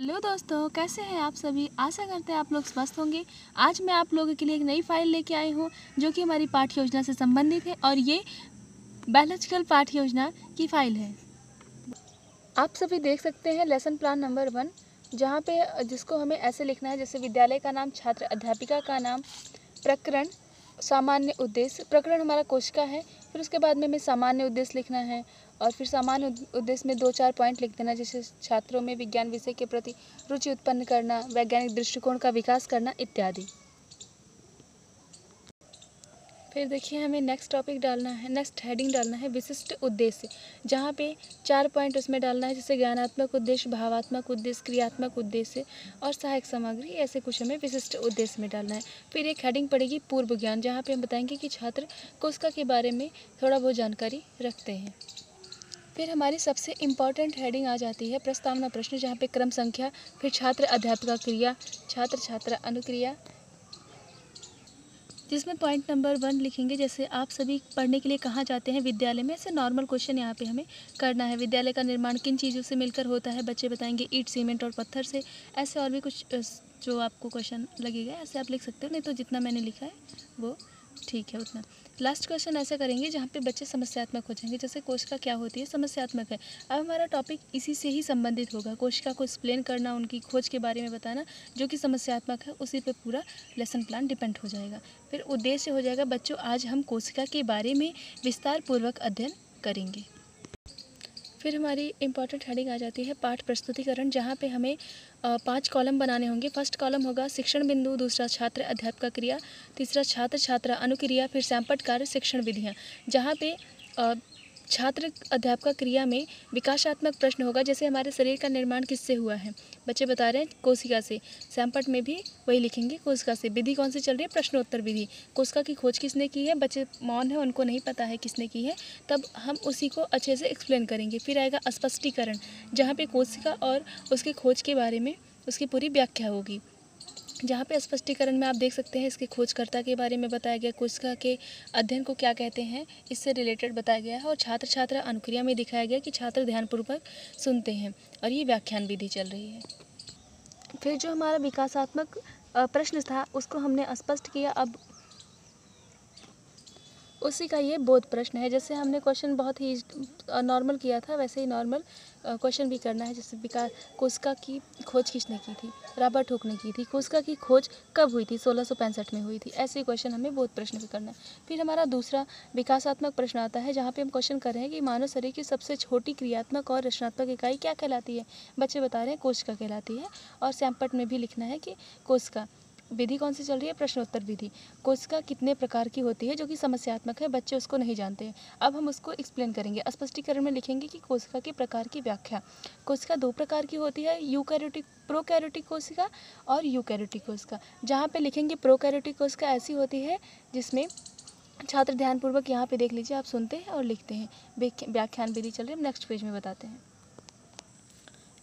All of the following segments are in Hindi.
हेलो दोस्तों, कैसे हैं आप सभी। आशा करते हैं आप लोग स्वस्थ होंगे। आज मैं आप लोगों के लिए एक नई फाइल लेके आई हूँ जो कि हमारी पाठ्य योजना से संबंधित है और ये बायोलॉजिकल पाठ्य योजना की फाइल है। आप सभी देख सकते हैं लेसन प्लान नंबर 1, जहाँ पे जिसको हमें ऐसे लिखना है जैसे विद्यालय का नाम, छात्र अध्यापिका का नाम, प्रकरण, सामान्य उद्देश्य। प्रकरण हमारा कोशिका है, फिर उसके बाद में हमें सामान्य उद्देश्य लिखना है और फिर सामान्य उद्देश्य में 2-4 पॉइंट लिख देना, जैसे छात्रों में विज्ञान विषय के प्रति रुचि उत्पन्न करना, वैज्ञानिक दृष्टिकोण का विकास करना इत्यादि। फिर देखिए हमें नेक्स्ट टॉपिक डालना है, नेक्स्ट हेडिंग डालना है विशिष्ट उद्देश्य, जहाँ पे 4 पॉइंट उसमें डालना है, जैसे ज्ञानात्मक उद्देश्य, भावात्मक उद्देश्य, क्रियात्मक उद्देश्य और सहायक सामग्री। ऐसे कुछ हमें विशिष्ट उद्देश्य में डालना है। फिर एक हेडिंग पड़ेगी पूर्व ज्ञान, जहाँ पे हम बताएंगे कि छात्र कोशिका के बारे में थोड़ा बहुत जानकारी रखते हैं। फिर हमारी सबसे इम्पॉर्टेंट हेडिंग आ जाती है प्रस्तावना प्रश्न, जहाँ पे क्रम संख्या, फिर छात्र अध्यापिका क्रिया, छात्र छात्रा अनुक्रिया, जिसमें पॉइंट नंबर 1 लिखेंगे जैसे आप सभी पढ़ने के लिए कहाँ जाते हैं विद्यालय में। ऐसे नॉर्मल क्वेश्चन यहाँ पे हमें करना है। विद्यालय का निर्माण किन चीज़ों से मिलकर होता है, बच्चे बताएंगे ईंट, सीमेंट और पत्थर से। ऐसे और भी कुछ जो आपको क्वेश्चन लगेगा ऐसे आप लिख सकते हो, नहीं तो जितना मैंने लिखा है वो ठीक है उतना। लास्ट क्वेश्चन ऐसा करेंगे जहाँ पे बच्चे समस्यात्मक हो जाएंगे, जैसे कोशिका क्या होती है, समस्यात्मक है। अब हमारा टॉपिक इसी से ही संबंधित होगा, कोशिका को एक्सप्लेन करना, उनकी खोज के बारे में बताना जो कि समस्यात्मक है, उसी पे पूरा लेसन प्लान डिपेंड हो जाएगा। फिर उद्देश्य हो जाएगा बच्चों आज हम कोशिका के बारे में विस्तार पूर्वक अध्ययन करेंगे। फिर हमारी इम्पॉर्टेंट हेडिंग आ जाती है पाठ प्रस्तुतिकरण, जहाँ पे हमें 5 कॉलम बनाने होंगे। फर्स्ट कॉलम होगा शिक्षण बिंदु, दूसरा छात्र अध्यापका क्रिया, तीसरा छात्र छात्रा अनुक्रिया, फिर सैंपट कार्य, शिक्षण विधियाँ, जहाँ पे छात्र अध्यापका क्रिया में विकासात्मक प्रश्न होगा, जैसे हमारे शरीर का निर्माण किससे हुआ है, बच्चे बता रहे हैं कोशिका से। सैंपट में भी वही लिखेंगे कोशिका से। विधि कौन सी चल रही है, प्रश्नोत्तर विधि। कोशिका की खोज किसने की है, बच्चे मौन है, उनको नहीं पता है किसने की है, तब हम उसी को अच्छे से एक्सप्लेन करेंगे। फिर आएगा स्पष्टीकरण, जहाँ पे कोशिका और उसकी खोज के बारे में उसकी पूरी व्याख्या होगी, जहाँ पे स्पष्टीकरण में आप देख सकते हैं इसके खोजकर्ता के बारे में बताया गया, कोशिका के अध्ययन को क्या कहते हैं इससे रिलेटेड बताया गया है। और छात्र छात्रा अनुक्रिया में दिखाया गया कि छात्र ध्यानपूर्वक सुनते हैं और ये व्याख्यान विधि चल रही है। फिर जो हमारा विकासात्मक प्रश्न था उसको हमने स्पष्ट किया। अब उसी का ये बोध प्रश्न है, जैसे हमने क्वेश्चन बहुत ही नॉर्मल किया था वैसे ही नॉर्मल क्वेश्चन भी करना है। जैसे कोशिका की खोज किसने की थी, रॉबर्ट हुक ने की थी। कोशिका की खोज कब हुई थी, 1665 में हुई थी। ऐसे क्वेश्चन हमें बोध प्रश्न भी करना है। फिर हमारा दूसरा विकासात्मक प्रश्न आता है, जहाँ पे हम क्वेश्चन कर रहे हैं कि मानव शरीर की सबसे छोटी क्रियात्मक और रचनात्मक इकाई क्या कहलाती है, बच्चे बता रहे हैं कोशिका कहलाती है। और सैंपट में भी लिखना है कि कोशिका। विधि कौन सी चल रही है, प्रश्नोत्तर विधि। कोशिका कितने प्रकार की होती है जो कि समस्यात्मक है, बच्चे उसको नहीं जानते हैं। अब हम उसको एक्सप्लेन करेंगे। स्पष्टीकरण में लिखेंगे कि कोशिका के प्रकार की व्याख्या। कोशिका 2 प्रकार की होती है, यूकैरियोटिक प्रोकैरियोटिक कोशिका और यूकैरियोटिक कोशिका। जहाँ पे लिखेंगे प्रोकैरियोटिक कोशिका ऐसी होती है जिसमें छात्र ध्यानपूर्वक यहाँ पे देख लीजिए, आप सुनते हैं और लिखते हैं। व्याख्यान विधि चल रही है, नेक्स्ट पेज में बताते हैं।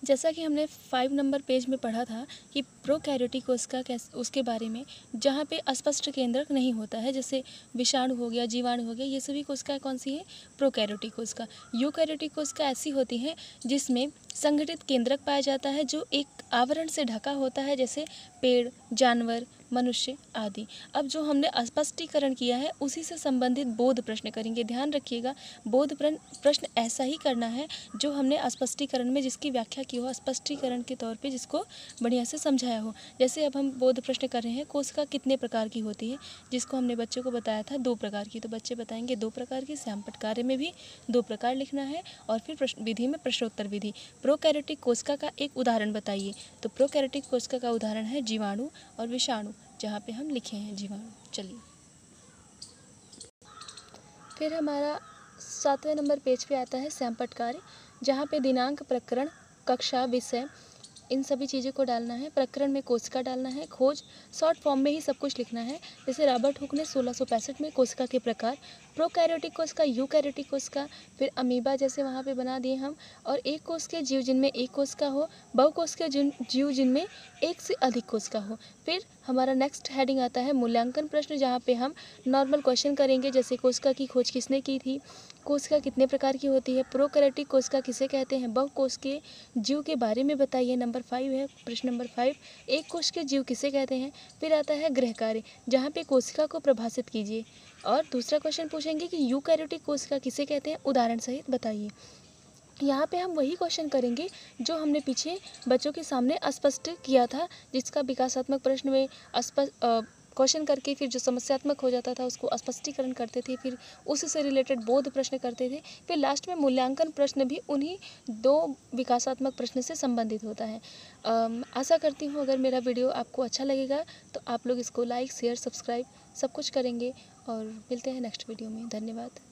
जैसा कि हमने 5 नंबर पेज में पढ़ा था कि प्रोकैरियोटिक कोशिका उसके बारे में जहाँ पे अस्पष्ट केंद्रक नहीं होता है, जैसे विषाणु हो गया, जीवाणु हो गया, ये सभी कोशिकाएं कौन सी है, प्रोकैरियोटिक कोशिका। यूकैरियोटिक कोशिका ऐसी होती हैं जिसमें संगठित केंद्रक पाया जाता है जो एक आवरण से ढका होता है, जैसे पेड़, जानवर, मनुष्य आदि। अब जो हमने स्पष्टीकरण किया है उसी से संबंधित बोध प्रश्न करेंगे। ध्यान रखिएगा, बोध प्रश्न ऐसा ही करना है जो हमने स्पष्टीकरण में जिसकी व्याख्या की हो, स्पष्टीकरण के तौर पे जिसको बढ़िया से समझाया हो। जैसे अब हम बोध प्रश्न कर रहे हैं, कोशिका कितने प्रकार की होती है, जिसको हमने बच्चों को बताया था 2 प्रकार की, तो बच्चे बताएंगे 2 प्रकार की। सैंपट कार्य में भी 2 प्रकार लिखना है और फिर विधि में प्रश्नोत्तर विधि। प्रोकैरियोटिक कोशिका का एक उदाहरण बताइए, तो प्रोकैरियोटिक कोशिका का उदाहरण है जीवाणु और विषाणु, जहाँ पे हम लिखे हैं जीवाणु। चलिए फिर हमारा 7वें नंबर पेज पे आता है सैंपट कार्य, जहाँ पे दिनांक, प्रकरण, कक्षा, विषय, इन सभी चीज़ों को डालना है। प्रकरण में कोशिका डालना है, खोज शॉर्ट फॉर्म में ही सब कुछ लिखना है। जैसे रॉबर्ट हुक ने 1665 में कोशिका के प्रकार, प्रोकैरियोटिक कोशिका, यूकैरियोटिक कोशिका, फिर अमीबा जैसे वहाँ पे बना दिए हम। और एक कोश के जीव जिनमें एक कोशिका हो, बहुकोश के जीव जिनमें एक से अधिक कोशिका हो। फिर हमारा नेक्स्ट हेडिंग आता है मूल्यांकन प्रश्न, जहाँ पे हम नॉर्मल क्वेश्चन करेंगे, जैसे कोशिका की खोज किसने की थी, कोशिका कितने प्रकार की होती है, प्रोकैरियोटिक कोशिका किसे कहते हैं, बहुकोश के जीव के बारे में बताइए। नंबर 5 है प्रश्न नंबर 5, एक कोश के जीव किसे कहते हैं। फिर आता है गृह कार्य, जहाँ पे कोशिका को परिभाषित कीजिए। और दूसरा क्वेश्चन पूछेंगे कि यूकैरियोटिक कोशिका किसे कहते हैं, उदाहरण सहित बताइए। यहाँ पे हम वही क्वेश्चन करेंगे जो हमने पीछे बच्चों के सामने स्पष्ट किया था, जिसका विकासात्मक प्रश्न में क्वेश्चन करके फिर जो समस्यात्मक हो जाता था उसको स्पष्टीकरण करते थे, फिर उससे रिलेटेड बोध प्रश्न करते थे, फिर लास्ट में मूल्यांकन प्रश्न भी उन्हीं 2 विकासात्मक प्रश्न से संबंधित होता है। आशा करती हूँ अगर मेरा वीडियो आपको अच्छा लगेगा तो आप लोग इसको लाइक शेयर सब्सक्राइब सब कुछ करेंगे, और मिलते हैं नेक्स्ट वीडियो में। धन्यवाद।